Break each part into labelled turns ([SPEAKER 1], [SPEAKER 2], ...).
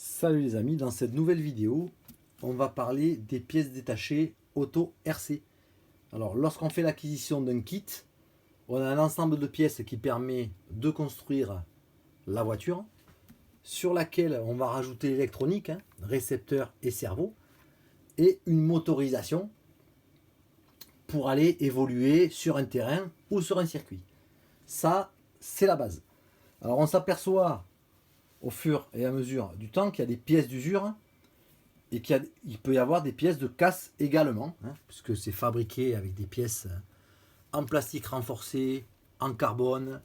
[SPEAKER 1] Salut les amis, dans cette nouvelle vidéo, on va parler des pièces détachées auto RC. Alors lorsqu'on fait l'acquisition d'un kit, on a un ensemble de pièces qui permet de construire la voiture, sur laquelle on va rajouter l'électronique, récepteur et cerveau, et une motorisation pour aller évoluer sur un terrain ou sur un circuit. Ça, c'est la base. Alors on s'aperçoit au fur et à mesure du temps qu'il y a des pièces d'usure et qu'il peut y avoir des pièces de casse également, puisque c'est fabriqué avec des pièces en plastique renforcé, en carbone,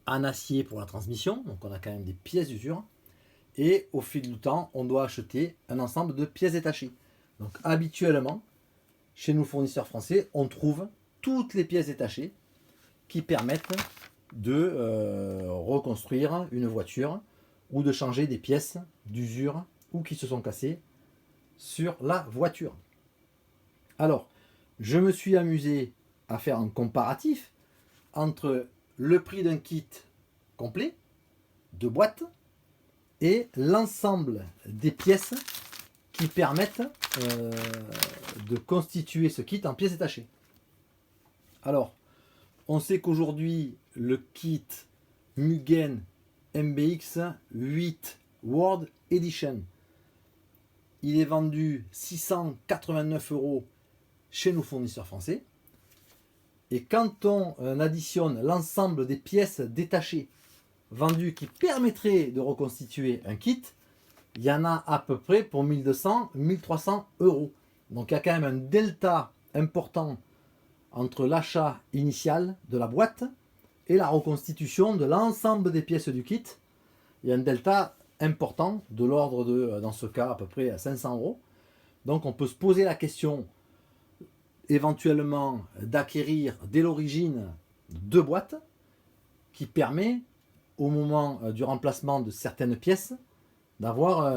[SPEAKER 1] en acier pour la transmission, donc on a quand même des pièces d'usure, et au fil du temps, on doit acheter un ensemble de pièces détachées. Donc habituellement, chez nos fournisseurs français, on trouve toutes les pièces détachées qui permettent de reconstruire une voiture ou de changer des pièces d'usure ou qui se sont cassées sur la voiture. Alors, je me suis amusé à faire un comparatif entre le prix d'un kit complet de boîte et l'ensemble des pièces qui permettent de constituer ce kit en pièces détachées. Alors, on sait qu'aujourd'hui, le kit Mugen MBX 8 World Edition, il est vendu 689 € chez nos fournisseurs français. Et quand on additionne l'ensemble des pièces détachées vendues qui permettraient de reconstituer un kit, il y en a à peu près pour 1200-1300 €. Donc il y a quand même un delta important entre l'achat initial de la boîte et la reconstitution de l'ensemble des pièces du kit. Il y a un delta important de l'ordre de, dans ce cas, à peu près 500 €. Donc on peut se poser la question éventuellement d'acquérir dès l'origine deux boîtes qui permet au moment du remplacement de certaines pièces d'avoir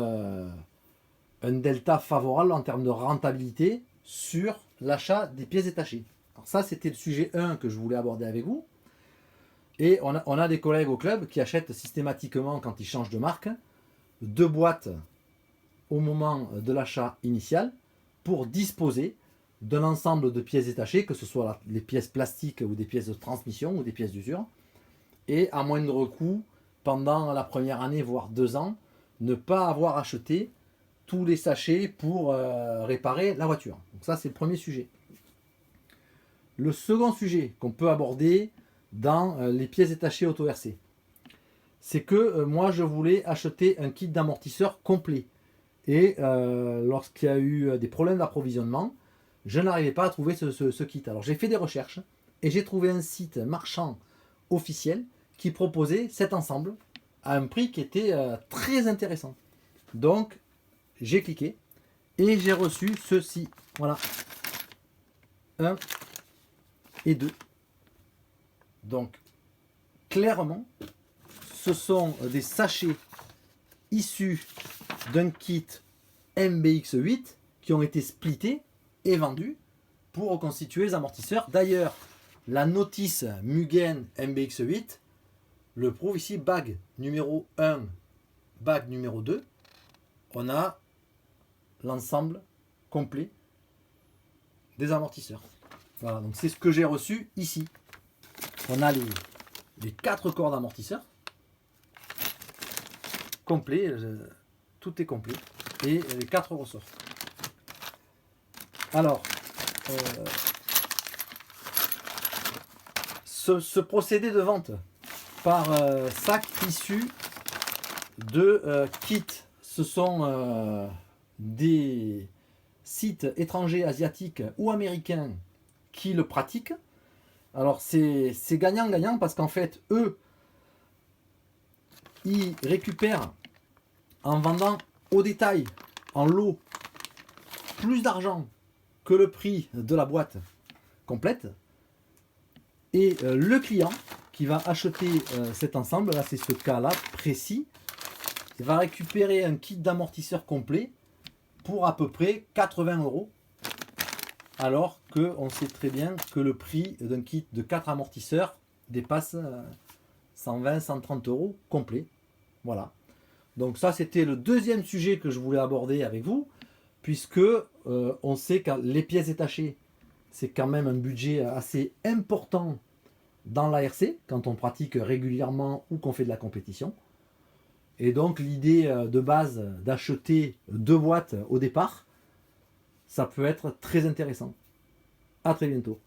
[SPEAKER 1] un delta favorable en termes de rentabilité sur l'achat des pièces détachées. Alors ça, c'était le sujet 1 que je voulais aborder avec vous. Et on a des collègues au club qui achètent systématiquement, quand ils changent de marque, deux boîtes au moment de l'achat initial pour disposer d'un ensemble de pièces détachées, que ce soit les pièces plastiques ou des pièces de transmission ou des pièces d'usure, et à moindre coût, pendant la première année, voire 2 ans, ne pas avoir acheté tous les sachets pour réparer la voiture. Donc ça, c'est le premier sujet. Le second sujet qu'on peut aborder dans les pièces détachées auto-RC, c'est que moi, je voulais acheter un kit d'amortisseur complet. Et lorsqu'il y a eu des problèmes d'approvisionnement, je n'arrivais pas à trouver ce kit. Alors j'ai fait des recherches et j'ai trouvé un site marchand officiel qui proposait cet ensemble à un prix qui était très intéressant. Donc j'ai cliqué et j'ai reçu ceci. Voilà. 1 et 2. Donc clairement, ce sont des sachets issus d'un kit MBX 8 qui ont été splittés et vendus pour reconstituer les amortisseurs. D'ailleurs, la notice Mugen MBX 8 le prouve ici, bag numéro 1, bag numéro 2. On a l'ensemble complet des amortisseurs. Voilà, donc c'est ce que j'ai reçu ici. On a les 4 corps d'amortisseurs complets, tout est complet, et les 4 ressorts. Alors, ce procédé de vente par sac issu de kits, ce sont des sites étrangers, asiatiques ou américains qui le pratiquent. Alors c'est gagnant-gagnant parce qu'en fait, eux, ils récupèrent en vendant au détail, en lot, plus d'argent que le prix de la boîte complète. Et le client qui va acheter cet ensemble, là c'est ce cas-là précis, il va récupérer un kit d'amortisseur complet pour à peu près 80 €, alors qu'on sait très bien que le prix d'un kit de 4 amortisseurs dépasse 120-130 € complet. Voilà. Donc ça, c'était le deuxième sujet que je voulais aborder avec vous, puisque on sait que les pièces détachées, c'est quand même un budget assez important dans l'ARC, quand on pratique régulièrement ou qu'on fait de la compétition. Et donc l'idée de base d'acheter 2 boîtes au départ, ça peut être très intéressant. À très bientôt.